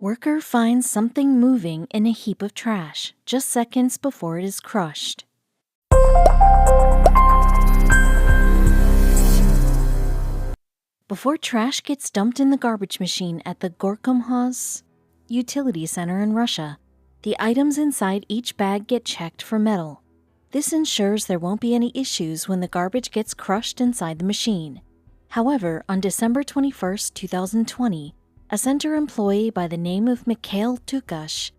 Worker finds something moving in a heap of trash just seconds before it is crushed. Before trash gets dumped in the garbage machine at the Gorkomhoz utility center in Russia, the items inside each bag get checked for metal. This ensures there won't be any issues when the garbage gets crushed inside the machine. However, on December 21, 2020, a center employee by the name of Mikhail Tukash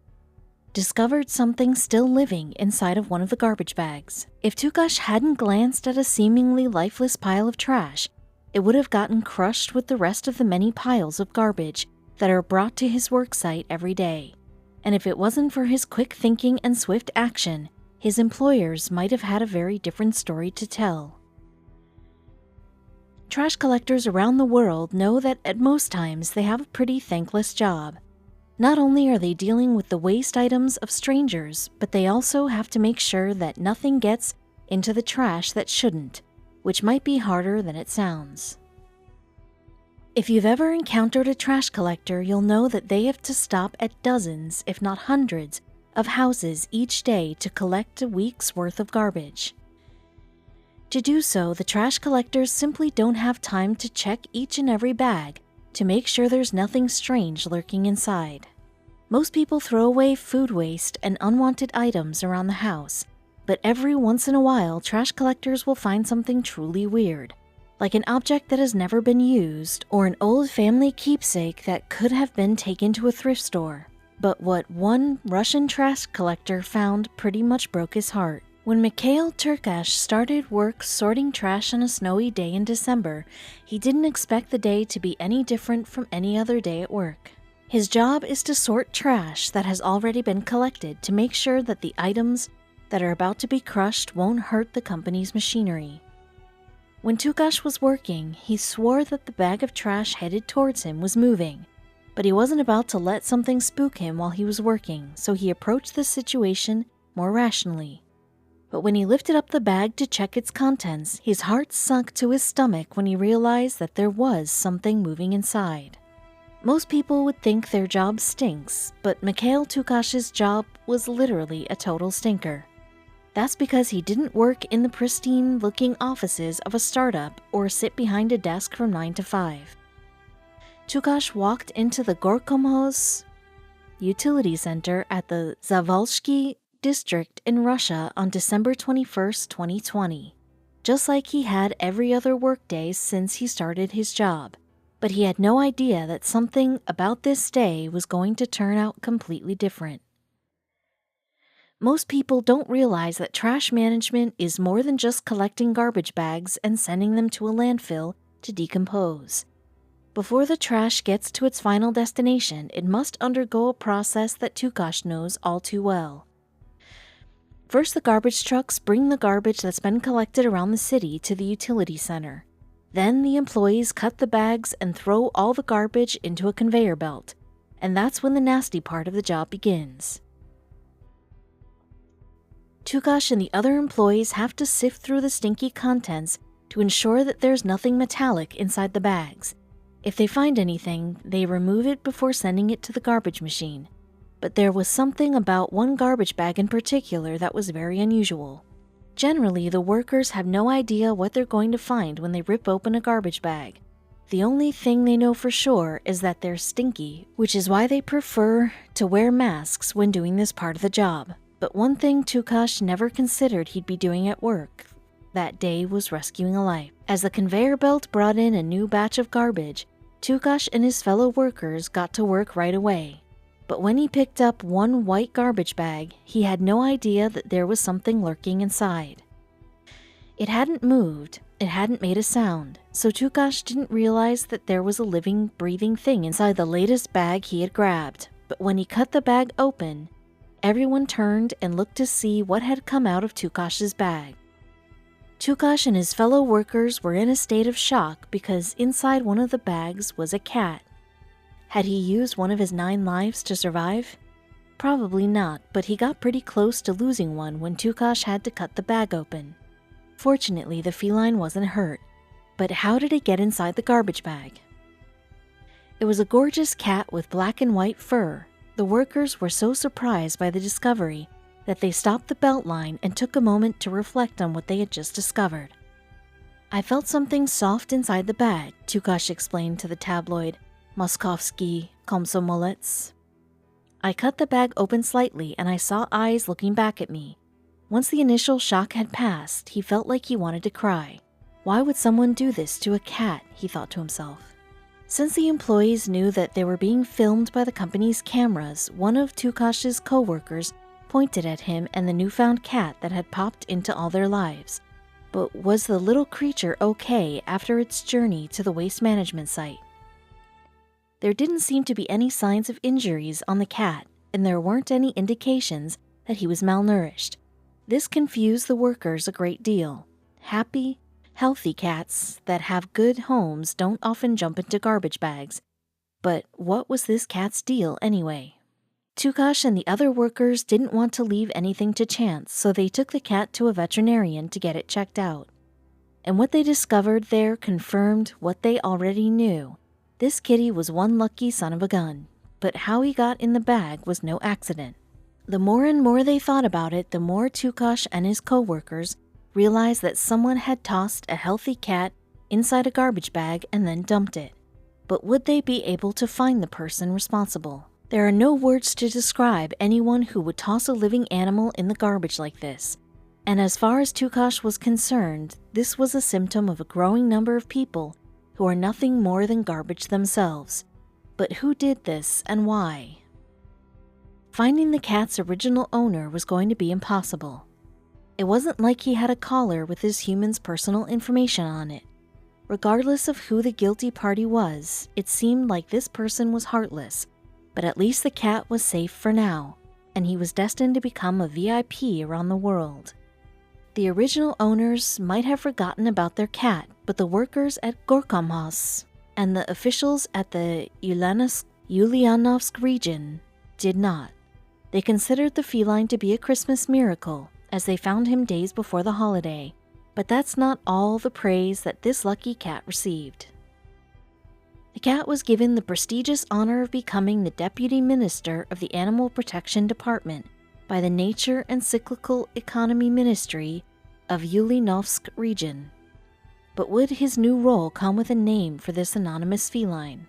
discovered something still living inside of one of the garbage bags. If Tukash hadn't glanced at a seemingly lifeless pile of trash, it would have gotten crushed with the rest of the many piles of garbage that are brought to his work site every day. And if it wasn't for his quick thinking and swift action, his employers might have had a very different story to tell. Trash collectors around the world know that at most times they have a pretty thankless job. Not only are they dealing with the waste items of strangers, but they also have to make sure that nothing gets into the trash that shouldn't, which might be harder than it sounds. If you've ever encountered a trash collector, you'll know that they have to stop at dozens, if not hundreds, of houses each day to collect a week's worth of garbage. To do so, the trash collectors simply don't have time to check each and every bag to make sure there's nothing strange lurking inside. Most people throw away food waste and unwanted items around the house, but every once in a while, trash collectors will find something truly weird, like an object that has never been used or an old family keepsake that could have been taken to a thrift store. But what one Russian trash collector found pretty much broke his heart. When Mikhail Turkash started work sorting trash on a snowy day in December, he didn't expect the day to be any different from any other day at work. His job is to sort trash that has already been collected to make sure that the items that are about to be crushed won't hurt the company's machinery. When Tukash was working, he swore that the bag of trash headed towards him was moving, but he wasn't about to let something spook him while he was working, so he approached the situation more rationally. But when he lifted up the bag to check its contents, his heart sunk to his stomach when he realized that there was something moving inside. Most people would think their job stinks, but Mikhail Tukash's job was literally a total stinker. That's because he didn't work in the pristine-looking offices of a startup or sit behind a desk from 9 to 5. Tukash walked into the Gorkomhoz utility center at the Zavalsky district in Russia on December 21, 2020, just like he had every other workday since he started his job. But he had no idea that something about this day was going to turn out completely different. Most people don't realize that trash management is more than just collecting garbage bags and sending them to a landfill to decompose. Before the trash gets to its final destination, it must undergo a process that Tukash knows all too well. First, the garbage trucks bring the garbage that's been collected around the city to the utility center. Then the employees cut the bags and throw all the garbage into a conveyor belt, and that's when the nasty part of the job begins. Tukash and the other employees have to sift through the stinky contents to ensure that there's nothing metallic inside the bags. If they find anything, they remove it before sending it to the garbage machine. But there was something about one garbage bag in particular that was very unusual. Generally, the workers have no idea what they're going to find when they rip open a garbage bag. The only thing they know for sure is that they're stinky, which is why they prefer to wear masks when doing this part of the job. But one thing Tukash never considered he'd be doing at work that day was rescuing a life. As the conveyor belt brought in a new batch of garbage, Tukash and his fellow workers got to work right away. But when he picked up one white garbage bag, he had no idea that there was something lurking inside. It hadn't moved, it hadn't made a sound, so Tukash didn't realize that there was a living, breathing thing inside the latest bag he had grabbed. But when he cut the bag open, everyone turned and looked to see what had come out of Tukash's bag. Tukash and his fellow workers were in a state of shock because inside one of the bags was a cat. Had he used one of his 9 lives to survive? Probably not, but he got pretty close to losing one when Tukash had to cut the bag open. Fortunately, the feline wasn't hurt. But how did it get inside the garbage bag? It was a gorgeous cat with black and white fur. The workers were so surprised by the discovery that they stopped the belt line and took a moment to reflect on what they had just discovered. I felt something soft inside the bag, Tukash explained to the tabloid Moskovsky Komsomolets. I cut the bag open slightly and I saw eyes looking back at me. Once the initial shock had passed, he felt like he wanted to cry. Why would someone do this to a cat, he thought to himself. Since the employees knew that they were being filmed by the company's cameras, one of Tukash's co-workers pointed at him and the newfound cat that had popped into all their lives. But was the little creature okay after its journey to the waste management site? There didn't seem to be any signs of injuries on the cat, and there weren't any indications that he was malnourished. This confused the workers a great deal. Happy, healthy cats that have good homes don't often jump into garbage bags. But what was this cat's deal anyway? Tukash and the other workers didn't want to leave anything to chance, so they took the cat to a veterinarian to get it checked out. And what they discovered there confirmed what they already knew. This kitty was one lucky son of a gun, but how he got in the bag was no accident. The more and more they thought about it, the more Tukash and his co-workers realized that someone had tossed a healthy cat inside a garbage bag and then dumped it. But would they be able to find the person responsible? There are no words to describe anyone who would toss a living animal in the garbage like this. And as far as Tukash was concerned, this was a symptom of a growing number of people who are nothing more than garbage themselves. But who did this and why? Finding the cat's original owner was going to be impossible. It wasn't like he had a collar with his human's personal information on it. Regardless of who the guilty party was, it seemed like this person was heartless, but at least the cat was safe for now, and he was destined to become a VIP around the world. The original owners might have forgotten about their cat, but the workers at Gorkomhos and the officials at the Ulyanovsk region did not. They considered the feline to be a Christmas miracle, as they found him days before the holiday, but that's not all the praise that this lucky cat received. The cat was given the prestigious honor of becoming the Deputy Minister of the Animal Protection Department by the Nature and Cyclical Economy Ministry of Ulyanovsk region. But would his new role come with a name for this anonymous feline?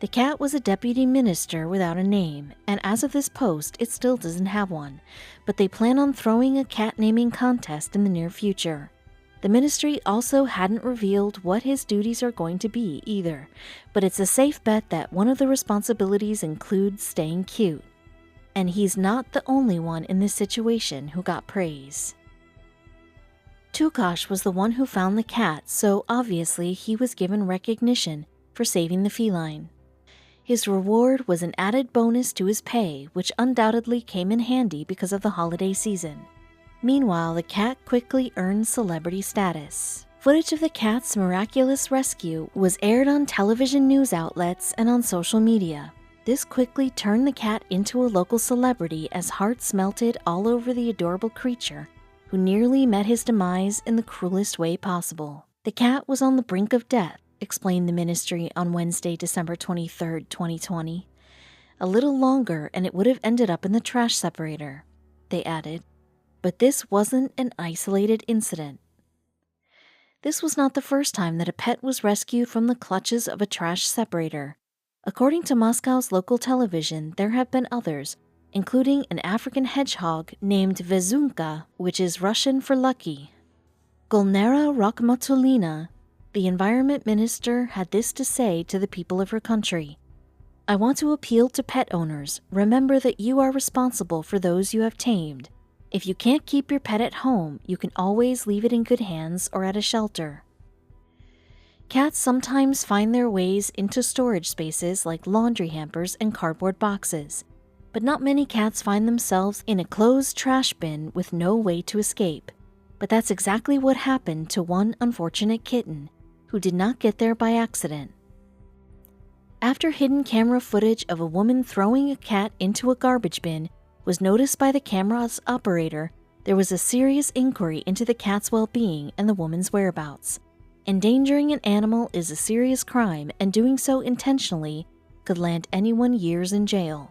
The cat was a deputy minister without a name, and as of this post, it still doesn't have one, but they plan on throwing a cat naming contest in the near future. The ministry also hadn't revealed what his duties are going to be either, but it's a safe bet that one of the responsibilities includes staying cute. And he's not the only one in this situation who got praise. Tukash was the one who found the cat, so obviously he was given recognition for saving the feline. His reward was an added bonus to his pay, which undoubtedly came in handy because of the holiday season. Meanwhile, the cat quickly earned celebrity status. Footage of the cat's miraculous rescue was aired on television news outlets and on social media. This quickly turned the cat into a local celebrity as hearts melted all over the adorable creature, who nearly met his demise in the cruelest way possible. The cat was on the brink of death, explained the ministry on Wednesday, December 23, 2020. A little longer and it would have ended up in the trash separator, they added. But this wasn't an isolated incident. This was not the first time that a pet was rescued from the clutches of a trash separator. According to Moscow's local television, there have been others, including an African hedgehog named Vezunka, which is Russian for lucky. Gulnara Rakhmatulina, the environment minister, had this to say to the people of her country. I want to appeal to pet owners. Remember that you are responsible for those you have tamed. If you can't keep your pet at home, you can always leave it in good hands or at a shelter. Cats sometimes find their ways into storage spaces like laundry hampers and cardboard boxes, but not many cats find themselves in a closed trash bin with no way to escape. But that's exactly what happened to one unfortunate kitten, who did not get there by accident. After hidden camera footage of a woman throwing a cat into a garbage bin was noticed by the camera's operator, there was a serious inquiry into the cat's well-being and the woman's whereabouts. Endangering an animal is a serious crime, and doing so intentionally could land anyone years in jail.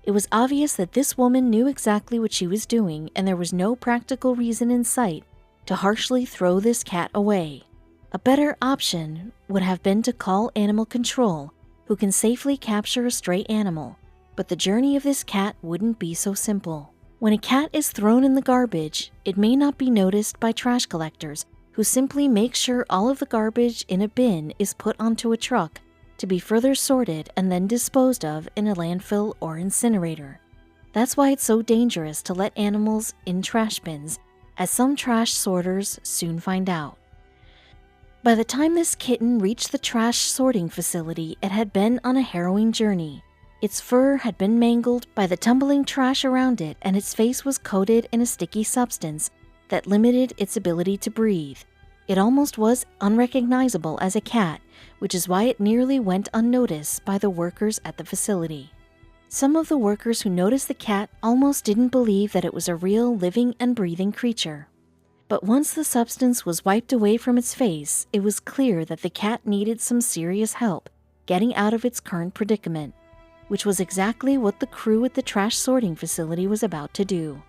It was obvious that this woman knew exactly what she was doing, and there was no practical reason in sight to harshly throw this cat away. A better option would have been to call animal control, who can safely capture a stray animal, but the journey of this cat wouldn't be so simple. When a cat is thrown in the garbage, it may not be noticed by trash collectors, who simply make sure all of the garbage in a bin is put onto a truck to be further sorted and then disposed of in a landfill or incinerator. That's why it's so dangerous to let animals in trash bins, as some trash sorters soon find out. By the time this kitten reached the trash sorting facility, it had been on a harrowing journey. Its fur had been mangled by the tumbling trash around it, and its face was coated in a sticky substance that limited its ability to breathe. It almost was unrecognizable as a cat, which is why it nearly went unnoticed by the workers at the facility. Some of the workers who noticed the cat almost didn't believe that it was a real living and breathing creature. But once the substance was wiped away from its face, it was clear that the cat needed some serious help getting out of its current predicament, which was exactly what the crew at the trash sorting facility was about to do.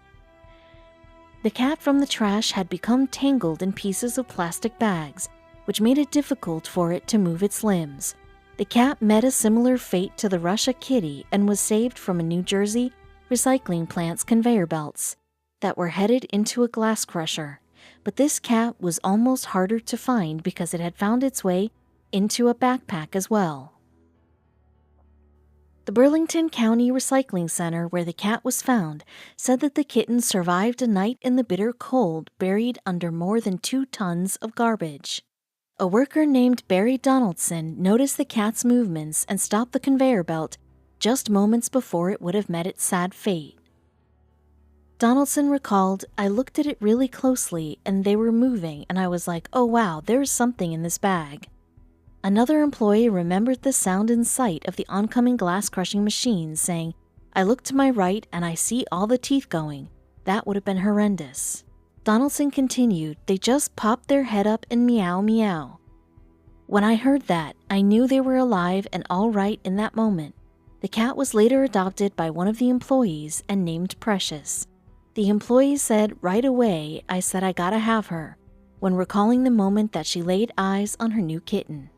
The cat from the trash had become tangled in pieces of plastic bags, which made it difficult for it to move its limbs. The cat met a similar fate to the Russia kitty and was saved from a New Jersey recycling plant's conveyor belts that were headed into a glass crusher. But this cat was almost harder to find because it had found its way into a backpack as well. The Burlington County Recycling Center, where the cat was found, said that the kitten survived a night in the bitter cold buried under more than 2 tons of garbage. A worker named Barry Donaldson noticed the cat's movements and stopped the conveyor belt just moments before it would have met its sad fate. Donaldson recalled, "I looked at it really closely and they were moving, and I was like, oh wow, there's something in this bag." Another employee remembered the sound and sight of the oncoming glass crushing machine, saying, "I look to my right and I see all the teeth going. That would have been horrendous." Donaldson continued, "They just popped their head up and meow meow. When I heard that, I knew they were alive and all right in that moment." The cat was later adopted by one of the employees and named Precious. The employee said, "Right away, I said I gotta have her," when recalling the moment that she laid eyes on her new kitten.